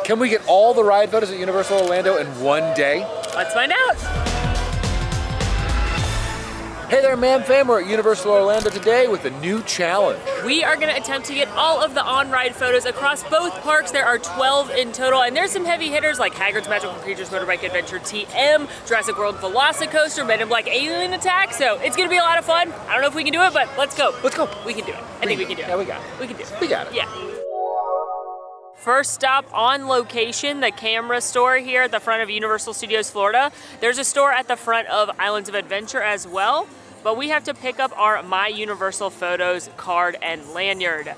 Can we get all the ride photos at Universal Orlando in one day? Let's find out. Hey there, Mam Fam. We're at Universal Orlando today with a new challenge. We are going to attempt to get all of the on-ride photos across both parks. There are 12 in total, and there's some heavy hitters like Hagrid's Magical Creatures Motorbike Adventure TM, Jurassic World Velocicoaster, Men in Black Alien Attack. So it's going to be a lot of fun. I don't know if we can do it, but let's go. Let's go. We can do it. I think we can do it. Yeah, we got it. We can do it. We got it. Yeah. First stop on location, the camera store here at the front of Universal Studios Florida. There's a store at the front of Islands of Adventure as well, but we have to pick up our My Universal Photos card and lanyard.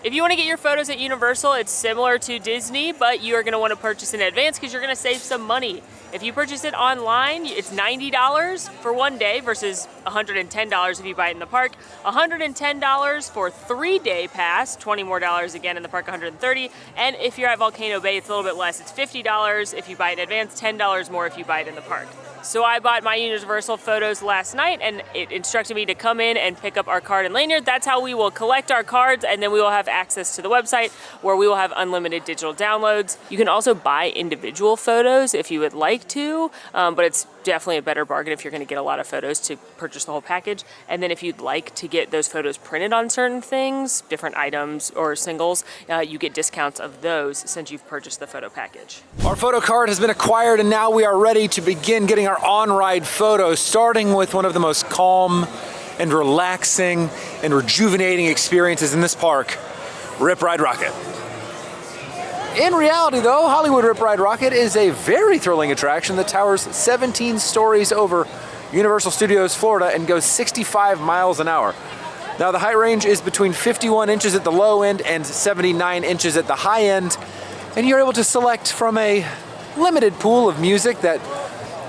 If you want to get your photos at Universal, it's similar to Disney, but you are going to want to purchase in advance because you're going to save some money. If you purchase it online, it's $90 for one day versus $110 if you buy it in the park. $110 for 3-day pass, $20 more again in the park, $130. And if you're at Volcano Bay, it's a little bit less. It's $50 if you buy it in advance, $10 more if you buy it in the park. So I bought My Universal Photos last night, and it instructed me to come in and pick up our card and lanyard. That's how we will collect our cards, and then we will have access to the website where we will have unlimited digital downloads. You can also buy individual photos if you would like to, but it's definitely a better bargain if you're going to get a lot of photos to purchase the whole package. And then if you'd like to get those photos printed on certain things, different items or singles, you get discounts of those since you've purchased the photo package. Our photo card has been acquired, and now we are ready to begin getting our on-ride photos, starting with one of the most calm and relaxing and rejuvenating experiences in this park, Ride Rockit. In reality, though, Hollywood Ride Rockit is a very thrilling attraction that towers 17 stories over Universal Studios Florida and goes 65 miles an hour. Now, the height range is between 51 inches at the low end and 79 inches at the high end, and you're able to select from a limited pool of music that,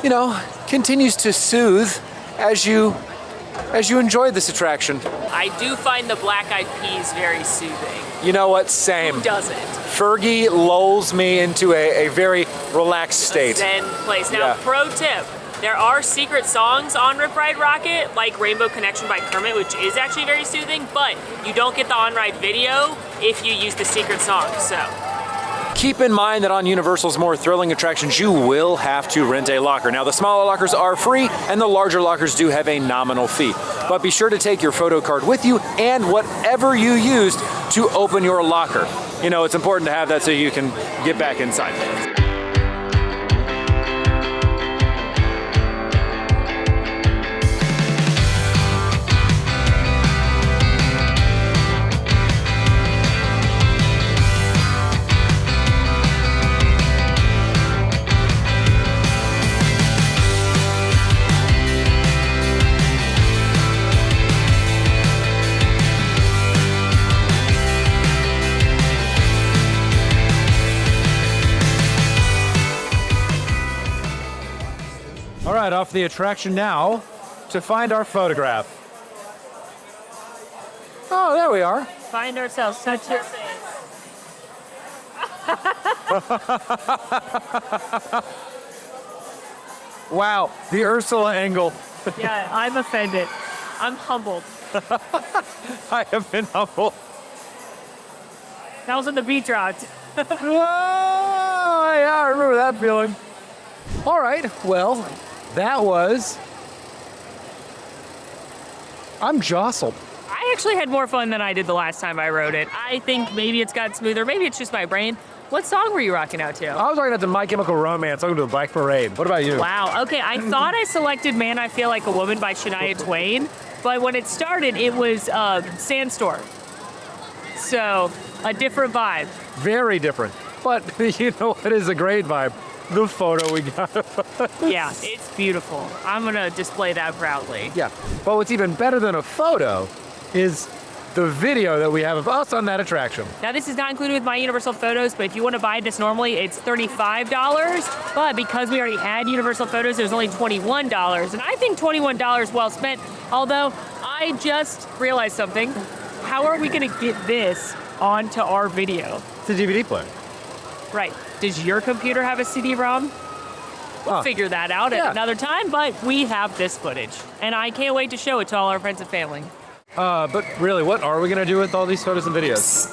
you know, continues to soothe as you enjoy this attraction. I do find the Black Eyed Peas very soothing. You know what? Same. Who doesn't? Fergie lulls me into a very relaxed state. A zen place. Now, Yeah. pro tip, there are secret songs on Ride Rockit, like Rainbow Connection by Kermit, which is actually very soothing, but you don't get the on-ride video if you use the secret song, so. Keep in mind that on Universal's more thrilling attractions, you will have to rent a locker. Now, the smaller lockers are free, and the larger lockers do have a nominal fee. But be sure to take your photo card with you and whatever you used to open your locker. You know, it's important to have that so you can get back inside. All right, off the attraction now to find our photograph. Oh, there we are. Find ourselves. Touch your face. Wow, the Ursula angle. Yeah, I'm offended. I'm humbled. I have been humbled. That was in the beach route. Oh, yeah, I remember that feeling. All right, well, that was... I'm jostled. I actually had more fun than I did the last time I rode it. I think maybe it's got smoother. Maybe it's just my brain. What song were you rocking out to? I was talking about the My Chemical Romance. I'm going to the Bike Parade. What about you? Wow, okay, I thought I selected Man, I Feel Like a Woman by Shania Twain, but when it started, it was Sandstorm. So, a different vibe. Very different. But you know what is a great vibe? The photo we got of us. Yeah, it's beautiful. I'm going to display that proudly. Yeah, but what's even better than a photo is the video that we have of us on that attraction. Now, this is not included with My Universal Photos, but if you want to buy this normally, it's $35. But because we already had Universal Photos, there's only $21. And I think $21 well spent. Although, I just realized something. How are we going to get this onto our video? It's a DVD player. Right. Does your computer have a CD-ROM? We'll figure that out at another time, but we have this footage. And I can't wait to show it to all our friends and family. But really, what are we going to do with all these photos and videos?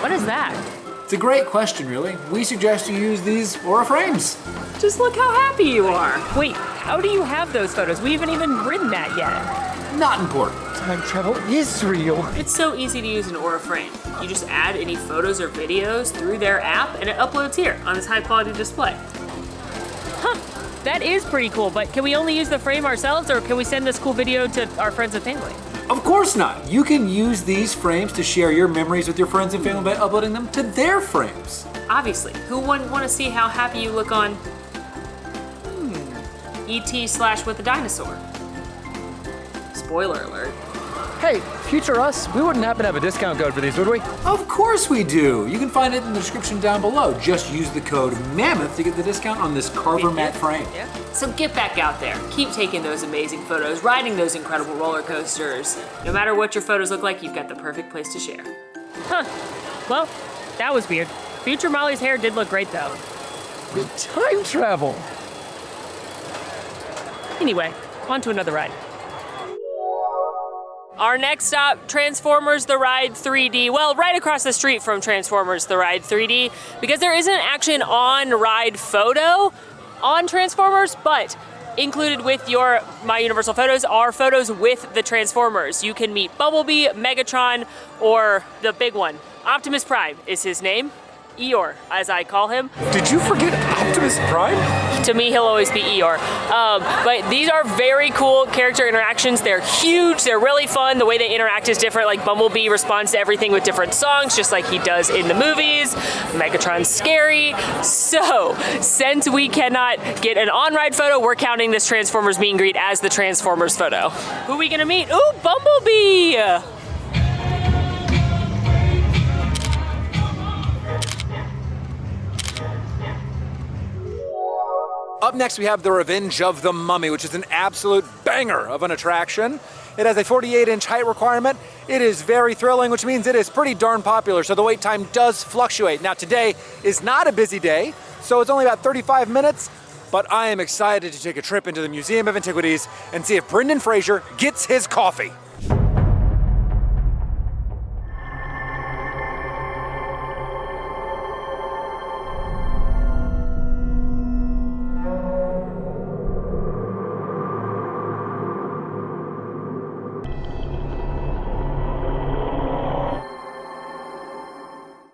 What is that? a great question, really. We suggest you use these Aura frames. Just look how happy you are. Wait, how do you have those photos? We haven't even ridden that yet. Not important. Time travel is real. It's so easy to use an Aura frame. You just add any photos or videos through their app and it uploads here on this high quality display. Huh, that is pretty cool, but can we only use the frame ourselves or can we send this cool video to our friends and family? Of course not. You can use these frames to share your memories with your friends and family by uploading them to their frames. Obviously, who wouldn't want to see how happy you look on ET/ with a dinosaur? Spoiler alert. Hey, future us, we wouldn't happen to have a discount code for these, would we? Of course we do. You can find it in the description down below. Just use the code MAMMOTH to get the discount on this Carver matte frame. Yeah. So get back out there. Keep taking those amazing photos, riding those incredible roller coasters. No matter what your photos look like, you've got the perfect place to share. Huh. Well, that was weird. Future Molly's hair did look great though. Time travel. Anyway, on to another ride. Our next stop, Transformers The Ride 3D. Well, right across the street from Transformers The Ride 3D, because there isn't actually an on-ride photo on Transformers, but included with your My Universal Photos are photos with the Transformers. You can meet Bumblebee, Megatron, or the big one. Optimus Prime is his name. Eeyore, as I call him. Did you forget Optimus Prime? To me, he'll always be Eeyore. But these are very cool character interactions. They're huge, they're really fun. The way they interact is different. Like Bumblebee responds to everything with different songs, just like he does in the movies. Megatron's scary. So, since we cannot get an on-ride photo, we're counting this Transformers meet and greet as the Transformers photo. Who are we gonna meet? Ooh, Bumblebee! Up next, we have The Revenge of the Mummy, which is an absolute banger of an attraction. It has a 48-inch height requirement. It is very thrilling, which means it is pretty darn popular, so the wait time does fluctuate. Now, today is not a busy day, so it's only about 35 minutes, but I am excited to take a trip into the Museum of Antiquities and see if Brendan Fraser gets his coffee.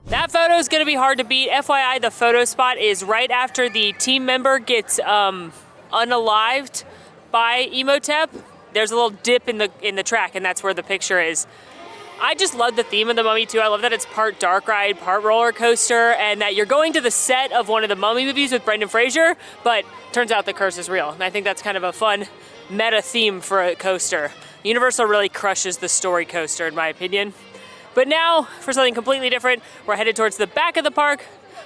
That photo is going to be hard to beat. FYI, the photo spot is right after the team member gets unalived by Emotep. There's a little dip in the track, and that's where the picture is. I just love the theme of the Mummy too. I love that it's part dark ride, part roller coaster, and that you're going to the set of one of the Mummy movies with Brendan Fraser, but turns out the curse is real. And I think that's kind of a fun meta theme for a coaster. Universal really crushes the story coaster, in my opinion. But now, for something completely different, we're headed towards the back of the park,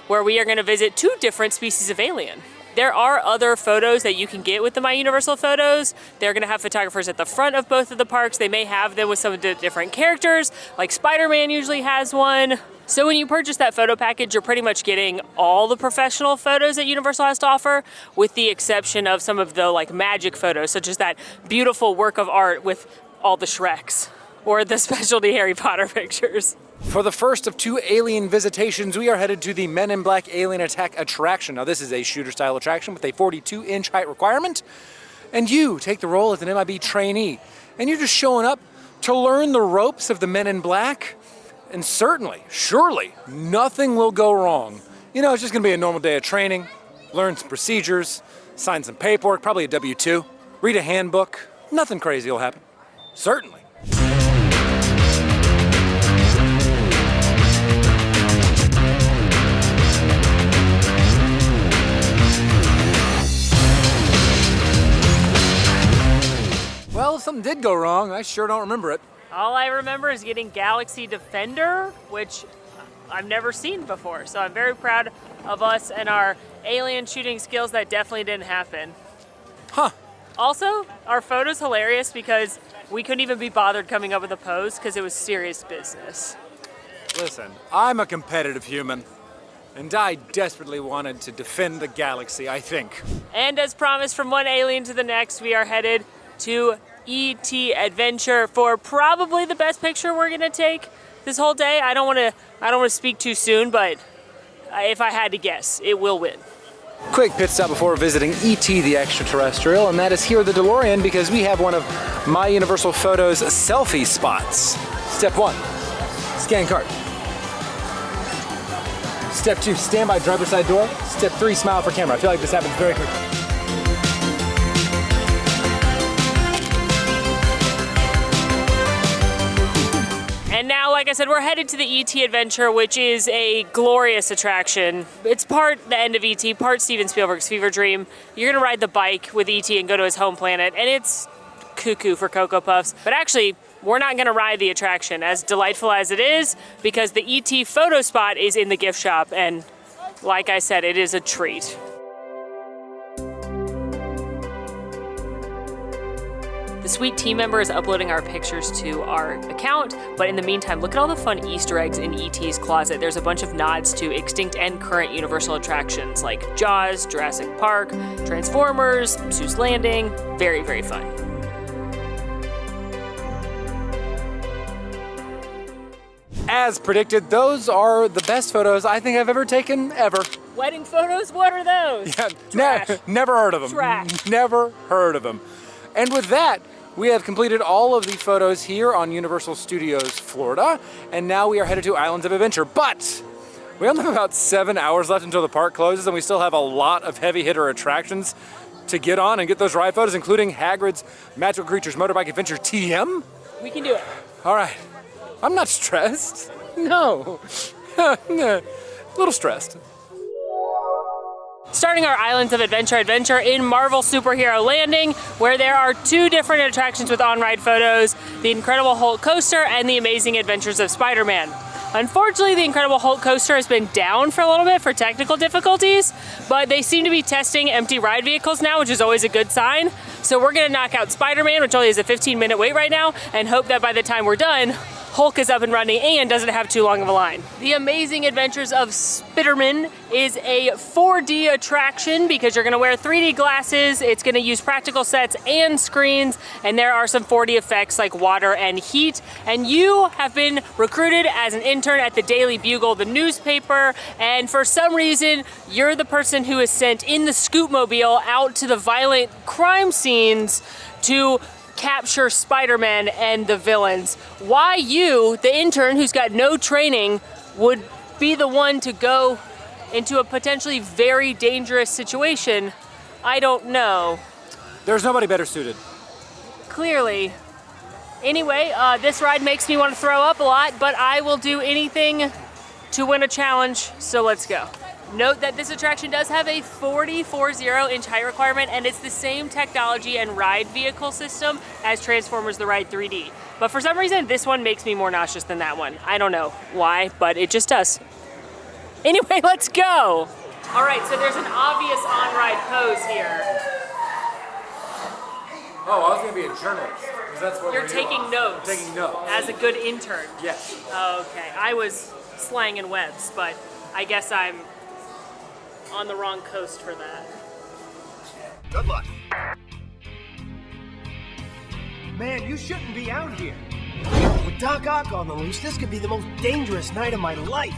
where we are going to visit two different species of alien. There are other photos that you can get with the My Universal Photos. They're going to have photographers at the front of both of the parks. They may have them with some of the different characters, like Spider-Man usually has one. So when you purchase that photo package, you're pretty much getting all the professional photos that Universal has to offer, with the exception of some of the like magic photos, such as that beautiful work of art with all the Shreks, or the specialty Harry Potter pictures. For the first of two alien visitations, we are headed to the Men in Black Alien Attack attraction. Now, this is a shooter-style attraction with a 42-inch height requirement, and you take the role as an MIB trainee, and you're just showing up to learn the ropes of the Men in Black, and surely, nothing will go wrong. You know, it's just gonna be a normal day of training, learn some procedures, sign some paperwork, probably a W-2, read a handbook. Nothing crazy will happen. Certainly. Well, if something did go wrong, I sure don't remember it. All I remember is getting Galaxy Defender, which I've never seen before. So I'm very proud of us and our alien shooting skills. That definitely didn't happen. Huh. Also, our photo's hilarious because we couldn't even be bothered coming up with a pose because it was serious business. Listen, I'm a competitive human, and I desperately wanted to defend the galaxy, I think. And as promised, from one alien to the next, we are headed to ET Adventure for probably the best picture we're gonna take this whole day. I don't want to speak too soon, but if I had to guess, it will win. Quick pit stop before visiting E.T. the Extraterrestrial, and that is here at the DeLorean because we have one of My Universal Photos selfie spots. Step 1, scan card. Step 2, stand by driver's side door. Step 3, smile for camera. I feel like this happens very quickly. And now, like I said, we're headed to the E.T. Adventure, which is a glorious attraction. It's part the end of E.T., part Steven Spielberg's fever dream. You're gonna ride the bike with E.T. and go to his home planet, and it's cuckoo for Cocoa Puffs. But actually, we're not gonna ride the attraction, as delightful as it is, because the E.T. photo spot is in the gift shop, and like I said, it is a treat. The sweet team member is uploading our pictures to our account, but in the meantime, look at all the fun Easter eggs in E.T.'s closet. There's a bunch of nods to extinct and current Universal attractions like Jaws, Jurassic Park, Transformers, Seuss Landing. Very, very fun. As predicted, those are the best photos I think I've ever taken, ever. Wedding photos? What are those? Yeah, Trash. Never heard of them. Trash. Never heard of them. And with that, we have completed all of the photos here on Universal Studios Florida, and now we are headed to Islands of Adventure. But we only have about 7 hours left until the park closes, and we still have a lot of heavy hitter attractions to get on and get those ride photos, including Hagrid's Magical Creatures Motorbike Adventure TM. We can do it. All right. I'm not stressed. No. A little stressed. Starting our Islands of Adventure in Marvel Superhero Landing, where there are 2 different attractions with on-ride photos, the Incredible Hulk Coaster and the Amazing Adventures of Spider-Man. Unfortunately, the Incredible Hulk Coaster has been down for a little bit for technical difficulties, but they seem to be testing empty ride vehicles now, which is always a good sign. So we're gonna knock out Spider-Man, which only has a 15-minute wait right now, and hope that by the time we're done, Hulk is up and running and doesn't have too long of a line. The Amazing Adventures of Spider-Man is a 4D attraction because you're gonna wear 3D glasses, it's gonna use practical sets and screens, and there are some 4D effects like water and heat. And you have been recruited as an intern at the Daily Bugle, the newspaper, and for some reason, you're the person who is sent in the Scootmobile out to the violent crime scenes to capture Spider-Man and the villains. Why you, the intern who's got no training, would be the one to go into a potentially very dangerous situation, I don't know. There's nobody better suited. Clearly. Anyway, this ride makes me want to throw up a lot, but I will do anything to win a challenge, so let's go. Note that this attraction does have a 40-inch height requirement, and it's the same technology and ride vehicle system as Transformers The Ride 3D. But for some reason, this one makes me more nauseous than that one. I don't know why, but it just does. Anyway, let's go. All right, so there's an obvious on-ride pose here. Oh, I was gonna be a journalist. Because that's what You're taking notes. I'm taking notes. As a good intern. Yes. Okay, I was slanging webs, but I guess I'm on the wrong coast for that. Good luck. Man, you shouldn't be out here. With Doc Ock on the loose, this could be the most dangerous night of my life.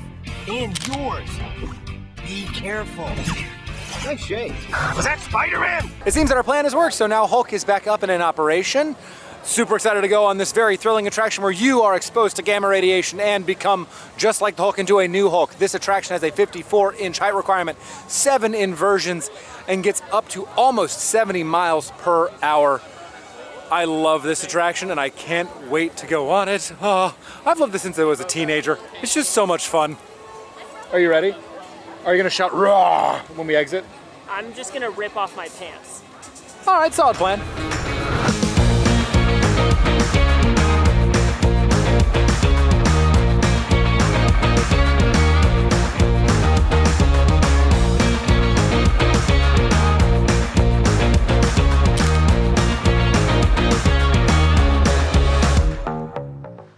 And yours. Be careful. Nice shades. Was that Spider-Man? It seems that our plan has worked, so now Hulk is back up and in operation. Super excited to go on this very thrilling attraction where you are exposed to gamma radiation and become just like the Hulk into a new Hulk. This attraction has a 54-inch height requirement, 7 inversions, and gets up to almost 70 miles per hour. I love this attraction and I can't wait to go on it. Oh, I've loved this since I was a teenager. It's just so much fun. Are you ready? Are you gonna shout "Raw" when we exit? I'm just gonna rip off my pants. All right, solid plan.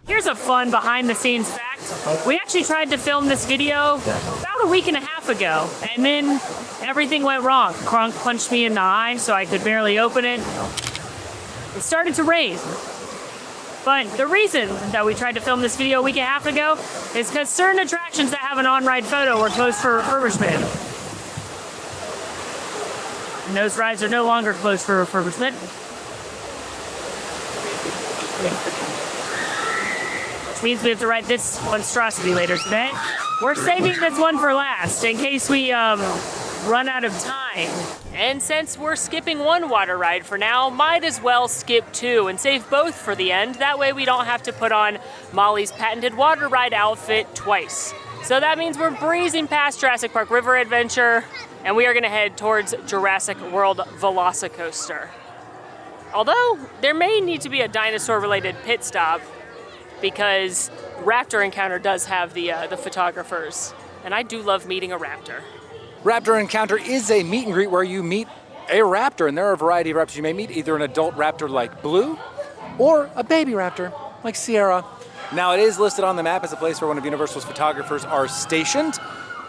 Here's a fun behind-the-scenes fact. We actually tried to film this video about a week and a half ago, and then everything went wrong. Kronk punched me in the eye, so I could barely open it. It started to rain. But the reason that we tried to film this video a week and a half ago is because certain attractions that have an on-ride photo were closed for refurbishment. And those rides are no longer closed for refurbishment. Which means we have to ride this monstrosity later today. We're saving this one for last in case we run out of time. And since we're skipping one water ride for now, might as well skip two and save both for the end. That way we don't have to put on Molly's patented water ride outfit twice. So that means we're breezing past Jurassic Park River Adventure and we are gonna head towards Jurassic World Velocicoaster. Although there may need to be a dinosaur related pit stop because Raptor Encounter does have the photographers. And I do love meeting a raptor. Raptor Encounter is a meet and greet where you meet a raptor, and there are a variety of raptors you may meet, either an adult raptor like Blue, or a baby raptor like Sierra. Now it is listed on the map as a place where one of Universal's photographers are stationed,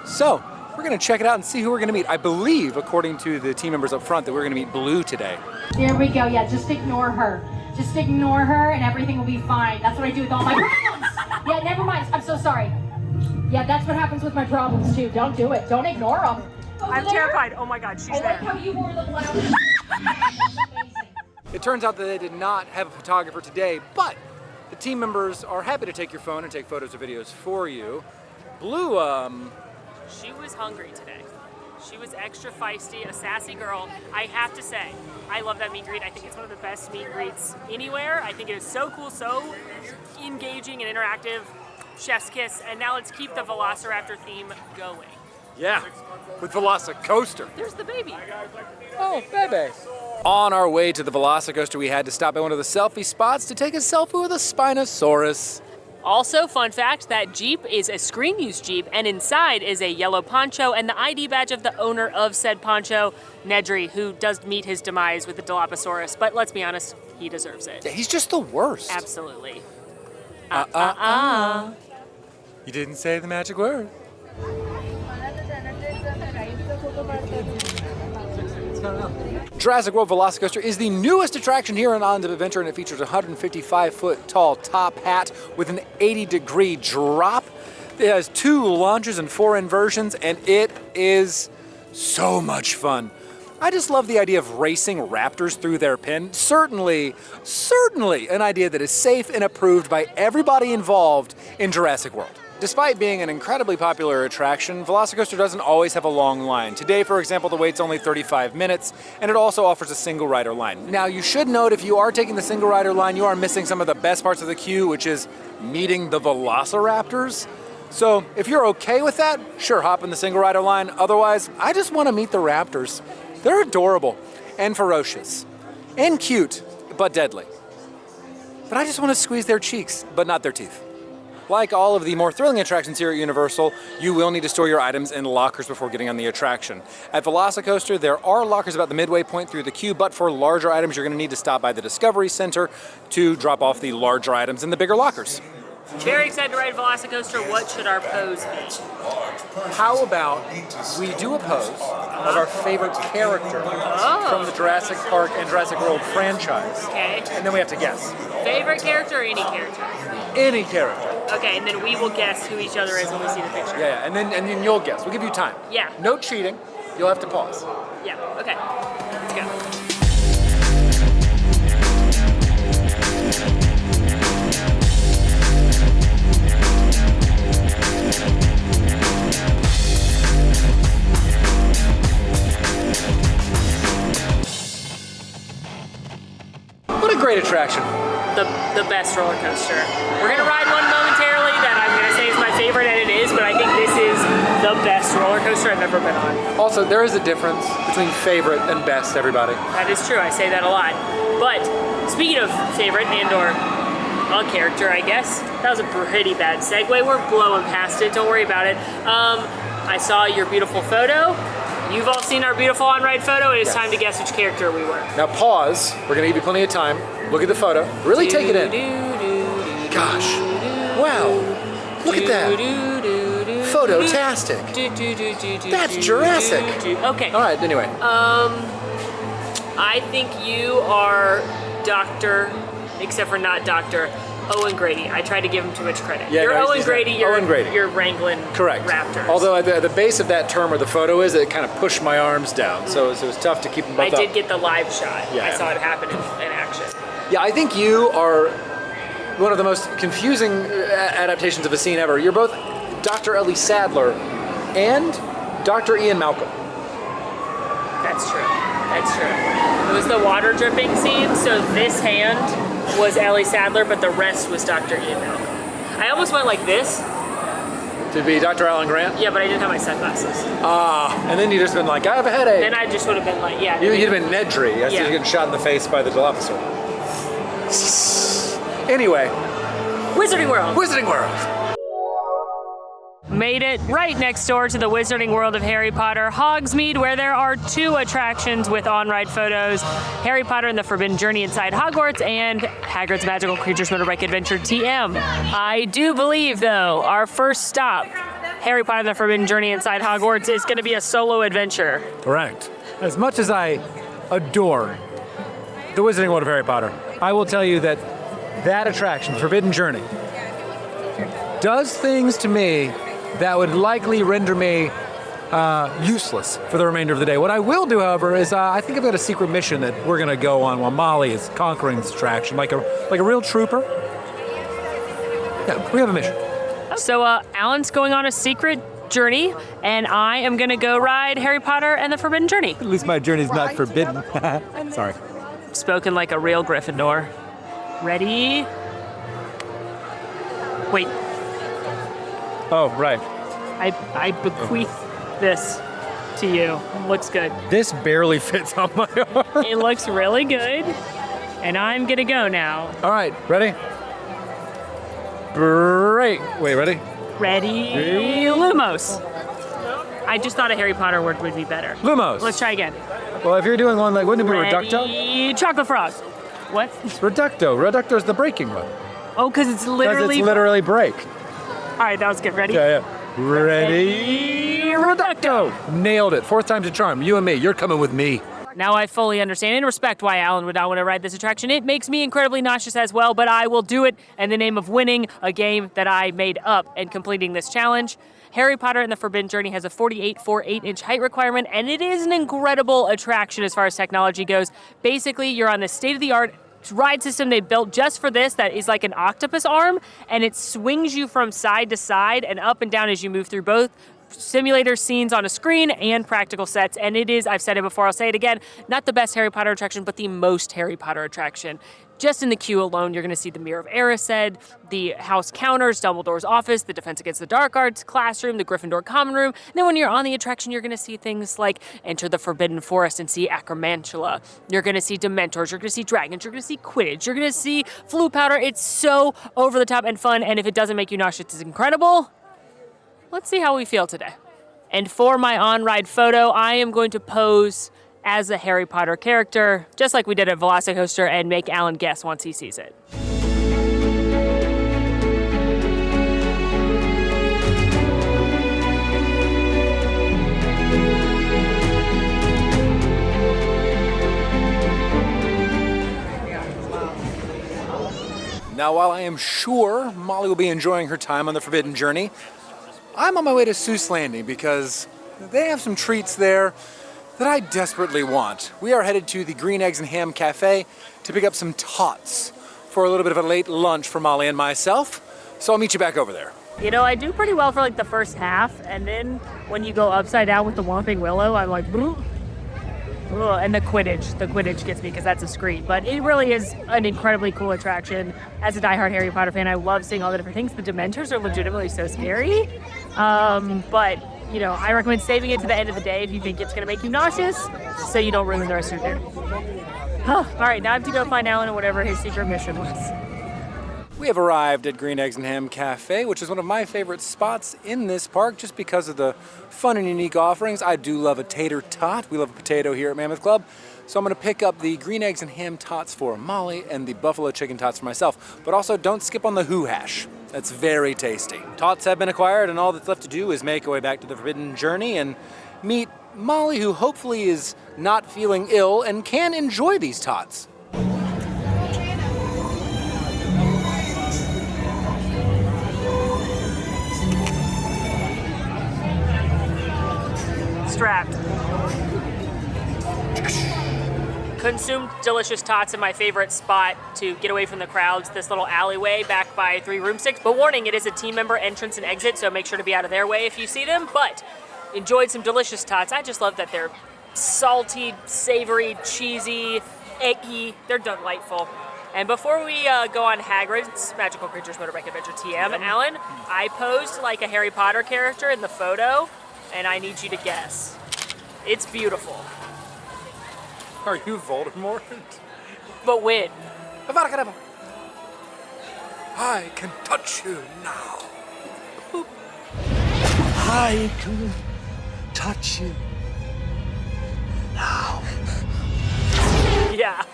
so we're gonna check it out and see who we're gonna meet. I believe, according to the team members up front, that we're gonna meet Blue today. Here we go, yeah, just ignore her. Just ignore her and everything will be fine. That's what I do with all my problems. Yeah, never mind, I'm so sorry. Yeah, that's what happens with my problems too. Don't do it. Don't ignore them. I'm terrified. Oh my God, she's I there. like how you wore the blouse. It turns out that they did not have a photographer today, but the team members are happy to take your phone and take photos or videos for you. Blue, She was hungry today. She was extra feisty, a sassy girl. I have to say, I love that meet and greet. I think it's one of the best meet and greets anywhere. I think it is so cool, so engaging and interactive. Chef's kiss, and now let's keep the Velociraptor theme going. yeah, with Velocicoaster. There's the baby. Oh, baby. On our way to the Velocicoaster, we had to stop at one of the selfie spots to take a selfie with a Spinosaurus. Also, fun fact, that Jeep is a screen use Jeep, and inside is a yellow poncho and the ID badge of the owner of said poncho, Nedry, who does meet his demise with the Dilophosaurus, but let's be honest, he deserves it. Yeah, he's just the worst. Absolutely. You didn't say the magic word. Jurassic World Velocicoaster is the newest attraction here in Islands of Adventure, and it features a 155-foot tall top hat with an 80-degree drop. It has 2 launches and 4 inversions, and it is so much fun. I just love the idea of racing raptors through their pen. Certainly an idea that is safe and approved by everybody involved in Jurassic World. Despite being an incredibly popular attraction, Velocicoaster doesn't always have a long line. Today, for example, the wait's only 35 minutes, and it also offers a single rider line. Now, you should note if you are taking the single rider line, you are missing some of the best parts of the queue, which is meeting the Velociraptors. So if you're okay with that, sure, hop in the single rider line. Otherwise, I just want to meet the raptors. They're adorable and ferocious and cute, but deadly. But I just want to squeeze their cheeks, but not their teeth. Like all of the more thrilling attractions here at Universal, you will need to store your items in lockers before getting on the attraction. At Velocicoaster, there are lockers about the midway point through the queue, but for larger items, you're going to need to stop by the Discovery Center to drop off the larger items in the bigger lockers. Very excited to ride Velocicoaster. What should our pose be? How about we do a pose of our favorite character from the Jurassic Park and Jurassic World franchise. Okay. And then we have to guess. Favorite character or any character? Any character. Okay, and then we will guess who each other is when we see the picture. Yeah, and then you'll guess. We'll give you time. Yeah. No cheating. You'll have to pause. Yeah, okay. Let's go. What a great attraction. The best roller coaster. We're gonna ride one momentarily that I'm gonna say is my favorite, and it is, but I think this is the best roller coaster I've ever been on. Also, there is a difference between favorite and best, everybody. That is true, I say that a lot. But speaking of favorite and or a character, I guess, that was a pretty bad segue. We're blowing past it, don't worry about it. I saw your beautiful photo. You've all seen our beautiful on-ride photo. It is time to guess which character we were. Now pause. We're gonna give you plenty of time. Look at the photo. Really take it in. Gosh. Wow. Look at that. Phototastic. That's Jurassic. Okay. All right, anyway. I think you are Dr. except for not Dr. Owen Grady. I tried to give him too much credit. Yeah, you're no, Owen Grady, you're wrangling Correct. raptors. Although at the base of that term where the photo is, it kind of pushed my arms down, so it was tough to keep them both I up. did get the live shot. Yeah. I saw it happen in action. Yeah, I think you are one of the most confusing adaptations of a scene ever. You're both Dr. Ellie Sadler and Dr. Ian Malcolm. That's true. That's true. It was the water dripping scene, so this hand was Ellie Sadler, but the rest was Dr. Ian Malcolm. I almost went like this. To be Dr. Alan Grant? Yeah, but I didn't have my sunglasses. And then you just been like, I have a headache. Then I just would have been like, yeah. You'd have been Nedry. That's Yeah. you getting shot in the face by the officer. Anyway, Wizarding World. Wizarding World. Made it right next door to the Wizarding World of Harry Potter, Hogsmeade, where there are 2 attractions with on-ride photos, Harry Potter and the Forbidden Journey inside Hogwarts and Hagrid's Magical Creatures Motorbike Adventure TM. I do believe, though, our first stop, Harry Potter and the Forbidden Journey inside Hogwarts, is going to be a solo adventure. Correct. As much as I adore the Wizarding World of Harry Potter, I will tell you that that attraction, Forbidden Journey, does things to me that would likely render me useless for the remainder of the day. What I will do, however, is I think I've got a secret mission that we're gonna go on while Molly is conquering this attraction, like a real trooper. Yeah, we have a mission. So Alan's going on a secret journey, and I am going to go ride Harry Potter and the Forbidden Journey. At least my journey's not forbidden. Sorry. Spoken like a real Gryffindor. Ready? Wait, Oh, right. I bequeath this to you. It looks good. This barely fits on my arm. It looks really good. And I'm gonna go now. All right, ready? Break. Wait, ready? Ready? Lumos. I just thought a Harry Potter word would be better. Lumos. Let's try again. Well, if you're doing one like, wouldn't it be Reducto? Ready? Chocolate Frog. What? Reducto. Reducto is the breaking one. Oh, because it's Because literally... it's literally break. All right, that was good. Ready? Yeah. Ready? Reducto. Nailed it. 4th time's a charm. You and me. You're coming with me. Now I fully understand and respect why Alan would not want to ride this attraction. It makes me incredibly nauseous as well, but I will do it in the name of winning a game that I made up and completing this challenge. Harry Potter and the Forbidden Journey has a 48.48-inch height requirement, and it is an incredible attraction as far as technology goes. Basically, you're on the state-of-the-art ride system they built just for this that is like an octopus arm, and it swings you from side to side and up and down as you move through both simulator scenes on a screen and practical sets. And it is, I've said it before, I'll say it again, not the best Harry Potter attraction, but the most Harry Potter attraction. Just in the queue alone, you're going to see the Mirror of Erised, the house counters, Dumbledore's office, the Defense Against the Dark Arts classroom, the Gryffindor common room. And then when you're on the attraction, you're going to see things like enter the Forbidden Forest and see Acromantula. You're going to see Dementors. You're going to see dragons. You're going to see Quidditch. You're going to see Floo Powder. It's so over the top and fun. And if it doesn't make you nauseous, it's incredible. Let's see how we feel today. And for my on-ride photo, I am going to pose as a Harry Potter character, just like we did at Velocicoaster, and make Alan guess once he sees it. Now, while I am sure Molly will be enjoying her time on the Forbidden Journey, I'm on my way to Seuss Landing because they have some treats there that I desperately want. We are headed to the Green Eggs and Ham Cafe to pick up some tots for a little bit of a late lunch for Molly and myself. So I'll meet you back over there. You know, I do pretty well for like the first half, and then when you go upside down with the Whomping Willow, I'm like, ugh. And the Quidditch gets me because that's a screen. But it really is an incredibly cool attraction. As a diehard Harry Potter fan, I love seeing all the different things. The Dementors are legitimately so scary. But, you know, I recommend saving it to the end of the day if you think it's going to make you nauseous, so you don't ruin the rest of your day. All right, now I have to go find Alan and whatever his secret mission was. We have arrived at Green Eggs and Ham Cafe, which is one of my favorite spots in this park just because of the fun and unique offerings. I do love a tater tot. We love a potato here at Mammoth Club. So I'm going to pick up the Green Eggs and Ham tots for Molly and the Buffalo Chicken tots for myself. But also don't skip on the Who Hash. That's very tasty. Tots have been acquired, and all that's left to do is make our way back to the Forbidden Journey and meet Molly, who hopefully is not feeling ill and can enjoy these tots. strapped. Consumed delicious tots in my favorite spot to get away from the crowds, this little alleyway back by 3 Roomsticks. But warning, it is a team member entrance and exit, so make sure to be out of their way if you see them. But enjoyed some delicious tots. I just love that they're salty, savory, cheesy, eggy. They're delightful. And before we go on Hagrid's Magical Creatures Motorbike Adventure TM, Alan, I posed like a Harry Potter character in the photo, and I need you to guess. It's beautiful. Are you Voldemort? But when? I can touch you now. I can touch you now. Yeah.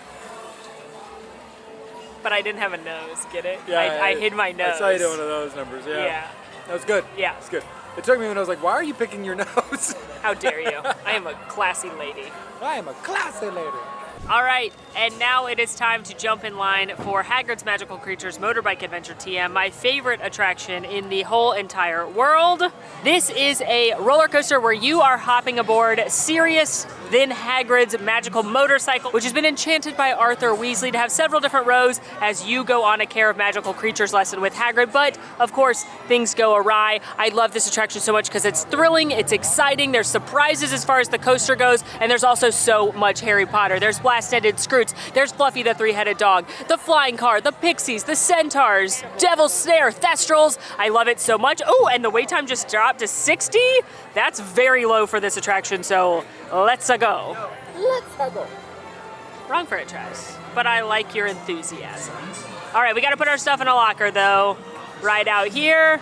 But I didn't have a nose, get it? Yeah, I hid my nose. I saw you doing one of those numbers, yeah. Yeah. That was good. Yeah. That's good. It took me when I was like, why are you picking your nose? How dare you? I am a classy lady. I am a classy lady. All right, and now it is time to jump in line for Hagrid's Magical Creatures Motorbike Adventure TM, my favorite attraction in the whole entire world. This is a roller coaster where you are hopping aboard Sirius, then Hagrid's magical motorcycle, which has been enchanted by Arthur Weasley to have several different rows as you go on a Care of Magical Creatures lesson with Hagrid. But of course, things go awry. I love this attraction so much because it's thrilling, it's exciting, there's surprises as far as the coaster goes, and there's also so much Harry Potter. There's blast-headed Scroots, there's Fluffy the three-headed dog, the flying car, the pixies, the centaurs, Devil's Snare, Thestrals. I love it so much. Oh, and the wait time just dropped to 60? That's very low for this attraction, so let's go. Let's go. Wrong franchise, but I like your enthusiasm. All right, we gotta put our stuff in a locker though, right out here.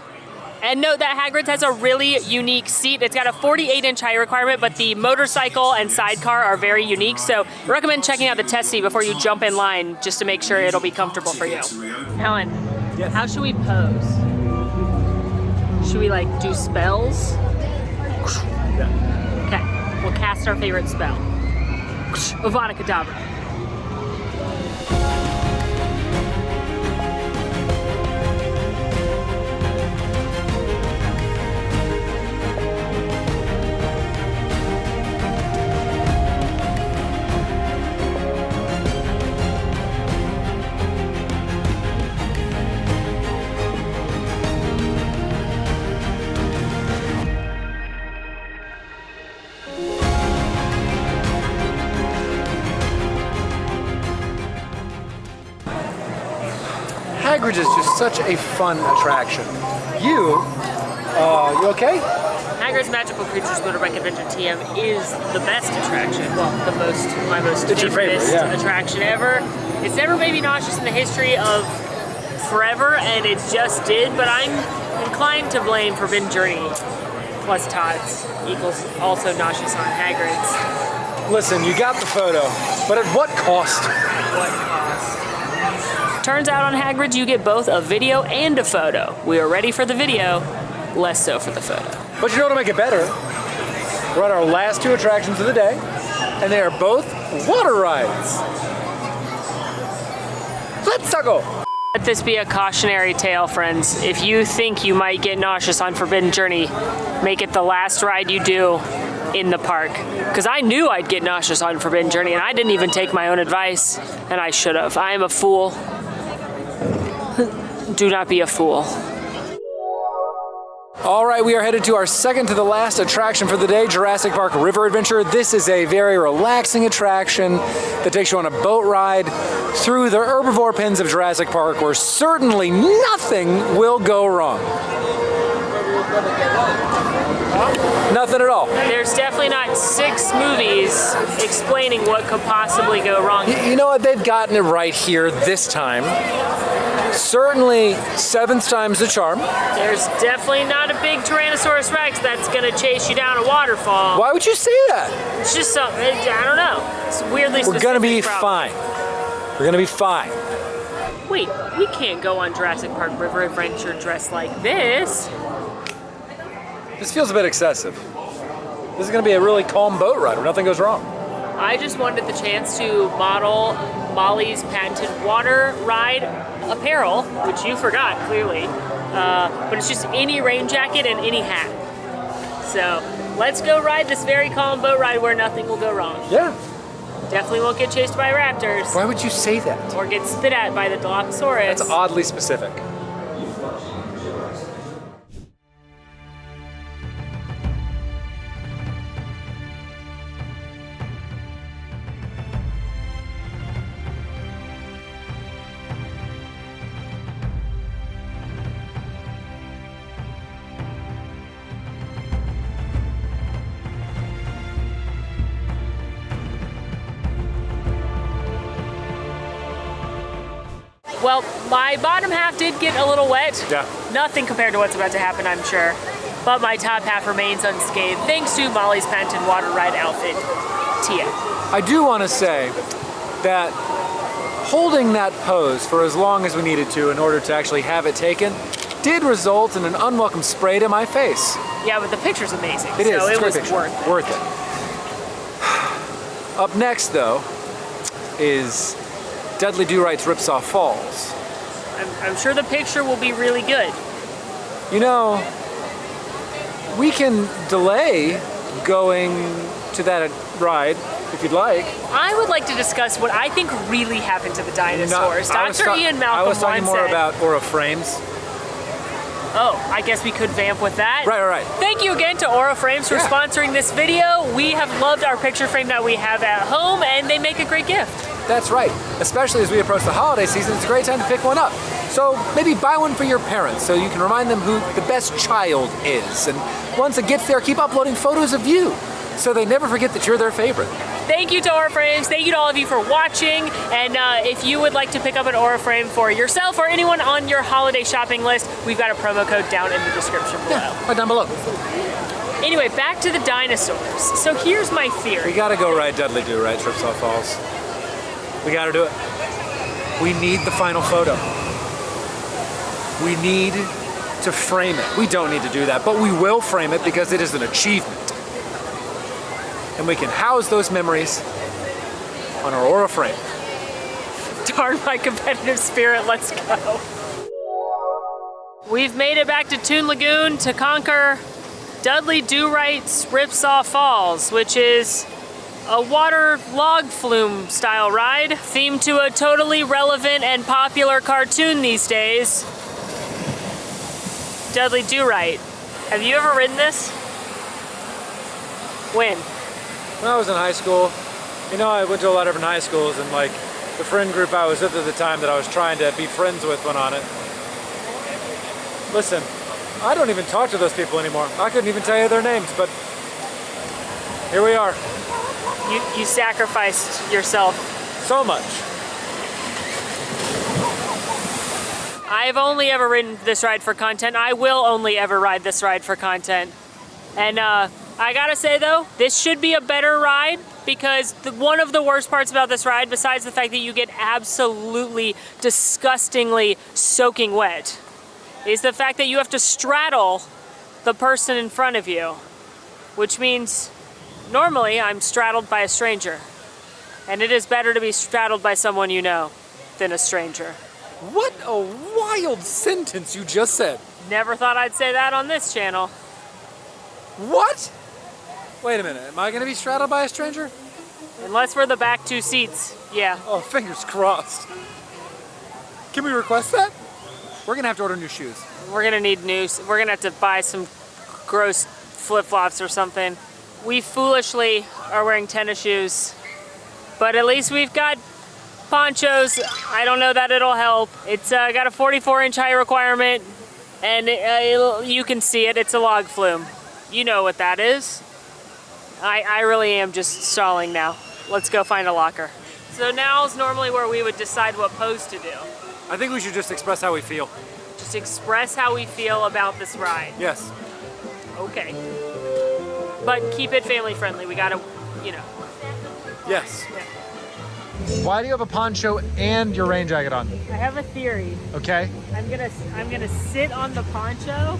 And note that Hagrid's has a really unique seat. It's got a 48-inch height requirement, but the motorcycle and sidecar are very unique. So I recommend checking out the test seat before you jump in line just to make sure it'll be comfortable for you. Alan, Yes. How should we pose? Should we like do spells? Yeah. Okay, we'll cast our favorite spell. Avada Kedavra. Hagrid is just such a fun attraction. You okay? Hagrid's Magical Creatures Motorbike Adventure TM is the best attraction. Well, my most It's your favorite, favoriteest yeah. attraction ever. It's never made me nauseous in the history of forever, and it just did, but I'm inclined to blame Forbidden Journey plus Tots equals also nauseous on Hagrid's. Listen, you got the photo, but at what cost? What cost? Turns out on Hagrid's you get both a video and a photo. We are ready for the video, less so for the photo. But you know what'll make it better? We're at our last two attractions of the day, and they are both water rides. Let's go! Let this be a cautionary tale, friends. If you think you might get nauseous on Forbidden Journey, make it the last ride you do in the park. Because I knew I'd get nauseous on Forbidden Journey, and I didn't even take my own advice, and I should have. I am a fool. Do not be a fool. All right, we are headed to our second to the last attraction for the day, Jurassic Park River Adventure. This is a very relaxing attraction that takes you on a boat ride through the herbivore pens of Jurassic Park where certainly nothing will go wrong. Nothing at all. There's definitely not 6 movies explaining what could possibly go wrong. You know what? They've gotten it right here this time. Certainly, 7th time's the charm. There's definitely not a big Tyrannosaurus Rex that's gonna chase you down a waterfall. Why would you say that? It's just something, I don't know. It's weirdly We're gonna be specific problem. fine. We're gonna be fine. Wait, we can't go on Jurassic Park River Adventure dressed like this. This feels a bit excessive. This is gonna be a really calm boat ride where nothing goes wrong. I just wanted the chance to model Molly's patented water ride apparel, which you forgot clearly, but it's just any rain jacket and any hat. So Let's go ride this very calm boat ride where nothing will go wrong. Yeah. Definitely won't get chased by raptors. Why would you say that? Or get spit at by the Dilophosaurus. That's oddly specific. Well, my bottom half did get a little wet. Yeah. Nothing compared to what's about to happen, I'm sure. But my top half remains unscathed thanks to Molly's patented water ride outfit, Tia. I do want to say that holding that pose for as long as we needed to in order to actually have it taken did result in an unwelcome spray to my face. Yeah, but the picture's amazing. It is. So It's it a was great picture. worth it. Worth it. Up next, though, is Dudley Do-Right's Ripsaw Falls. I'm sure the picture will be really good. You know, we can delay going to that ride if you'd like. I would like to discuss what I think really happened to the dinosaurs. Dr. Ian Malcolm I was talking once more said, about Aura Frames. oh, I guess we could vamp with that. Right. Thank you again to Aura Frames for sponsoring this video. We have loved our picture frame that we have at home, and they make a great gift. That's right. Especially as we approach the holiday season, it's a great time to pick one up. So maybe buy one for your parents so you can remind them who the best child is. And once it gets there, keep uploading photos of you so they never forget that you're their favorite. Thank you to Aura Frames. Thank you to all of you for watching. And if you would like to pick up an Aura Frame for yourself or anyone on your holiday shopping list, we've got a promo code down in the description below. Yeah, right down below. Anyway, back to the dinosaurs. So here's my theory. We gotta go ride Dudley Do-Right, Ripsaw Falls. We gotta do it. We need the final photo. We need to frame it. We don't need to do that, but we will frame it because it is an achievement. And we can house those memories on our Aura frame. Darn my competitive spirit, let's go. We've made it back to Toon Lagoon to conquer Dudley Do-Right's Ripsaw Falls, which is a water log flume style ride themed to a totally relevant and popular cartoon these days, Dudley Do-Right. Have you ever ridden this? When? When I was in high school, you know, I went to a lot of different high schools, and like the friend group I was with at the time that I was trying to be friends with went on it. Listen, I don't even talk to those people anymore. I couldn't even tell you their names, but here we are. You sacrificed yourself. So much. I've only ever ridden this ride for content. I will only ever ride this ride for content. And I gotta say though, this should be a better ride because one of the worst parts about this ride, besides the fact that you get absolutely disgustingly soaking wet, is the fact that you have to straddle the person in front of you, which means normally I'm straddled by a stranger, and it is better to be straddled by someone you know than a stranger. What a wild sentence you just said. Never thought I'd say that on this channel. What? Wait a minute, am I gonna be straddled by a stranger? Unless we're the back two seats, yeah. Oh, fingers crossed. Can we request that? We're gonna have to order new shoes. We're gonna need we're gonna have to buy some gross flip-flops or something. We foolishly are wearing tennis shoes, but at least we've got ponchos. I don't know that it'll help. It's got a 44-inch height requirement, and you can see it, it's a log flume. You know what that is. I really am just stalling now. Let's go find a locker. So now's normally where we would decide what pose to do. I think we should just express how we feel. Just express how we feel about this ride. Yes. Okay. But keep it family friendly. We gotta, you know. Yes. Why do you have a poncho and your rain jacket on? I have a theory. Okay. I'm gonna sit on the poncho.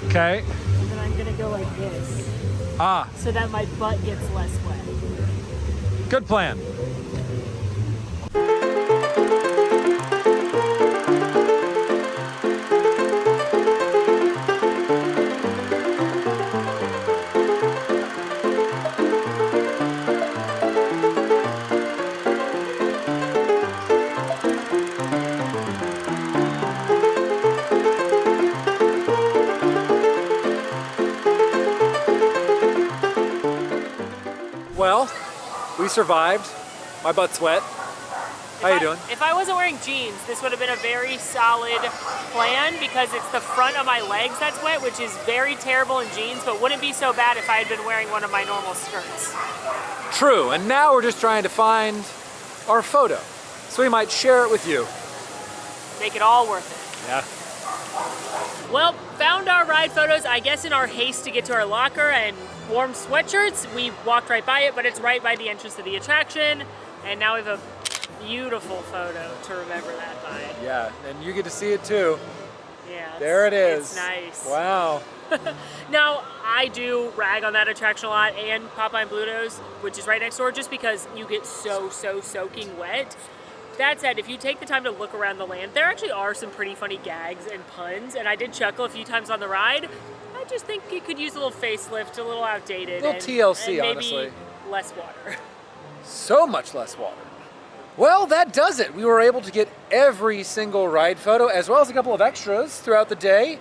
Okay. And then I'm gonna go like this. Ah. So that my butt gets less wet. Good plan. Well, we survived. My butt's wet. How you doing? If I wasn't wearing jeans, this would have been a very solid plan because it's the front of my legs that's wet, which is very terrible in jeans, but wouldn't be so bad if I had been wearing one of my normal skirts. True, and now we're just trying to find our photo, so we might share it with you. Make it all worth it. Yeah. Well, found our ride photos, I guess in our haste to get to our locker and warm sweatshirts. We walked right by it, but it's right by the entrance to the attraction, and now we have a beautiful photo to remember that by. Yeah, and you get to see it too. Yeah. There it is. It's nice. Wow. Now, I do rag on that attraction a lot and Popeye and Bluto's, which is right next door, just because you get so soaking wet. That said, if you take the time to look around the land, there actually are some pretty funny gags and puns, and I did chuckle a few times on the ride. I just think it could use a little facelift, a little outdated. A little TLC, and maybe honestly. Less water. So much less water. Well, that does it. We were able to get every single ride photo, as well as a couple of extras throughout the day.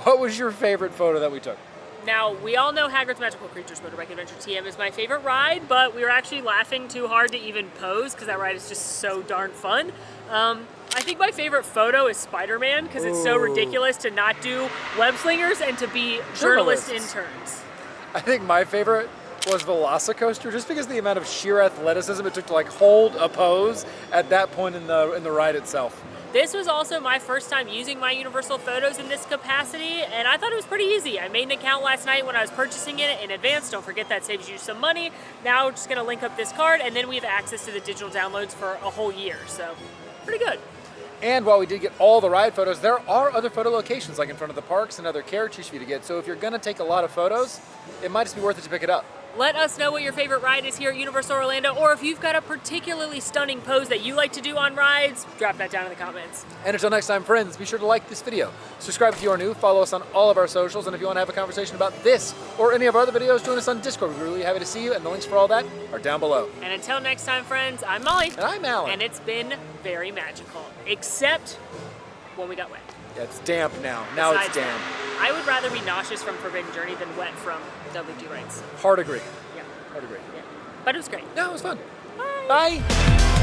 What was your favorite photo that we took? Now, we all know Hagrid's Magical Creatures Motorbike Adventure TM is my favorite ride, but we were actually laughing too hard to even pose because that ride is just so darn fun. I think my favorite photo is Spider-Man because it's so ridiculous to not do web slingers and to be journalist interns. I think my favorite was Velocicoaster, just because of the amount of sheer athleticism it took to like hold a pose at that point in the ride itself. This was also my first time using my Universal photos in this capacity, and I thought it was pretty easy. I made an account last night when I was purchasing it in advance. Don't forget that saves you some money. Now we're just gonna link up this card, and then we have access to the digital downloads for a whole year, so pretty good. And while we did get all the ride photos, there are other photo locations like in front of the parks and other characters for you to get. So if you're gonna take a lot of photos, it might just be worth it to pick it up. Let us know what your favorite ride is here at Universal Orlando, or if you've got a particularly stunning pose that you like to do on rides, drop that down in the comments. And until next time, friends, be sure to like this video, subscribe if you are new, follow us on all of our socials, and if you want to have a conversation about this or any of our other videos, join us on Discord. We're really happy to see you, and the links for all that are down below. And until next time, friends, I'm Molly. And I'm Alan. And it's been very magical, except when we got wet. Yeah, it's damp now. Now Besides it's damp. that, I would rather be nauseous from Forbidden Journey than wet from WD Rights. Hard agree. Yeah. Hard agree. Yeah. But it was great. No, it was fun. Bye. Bye.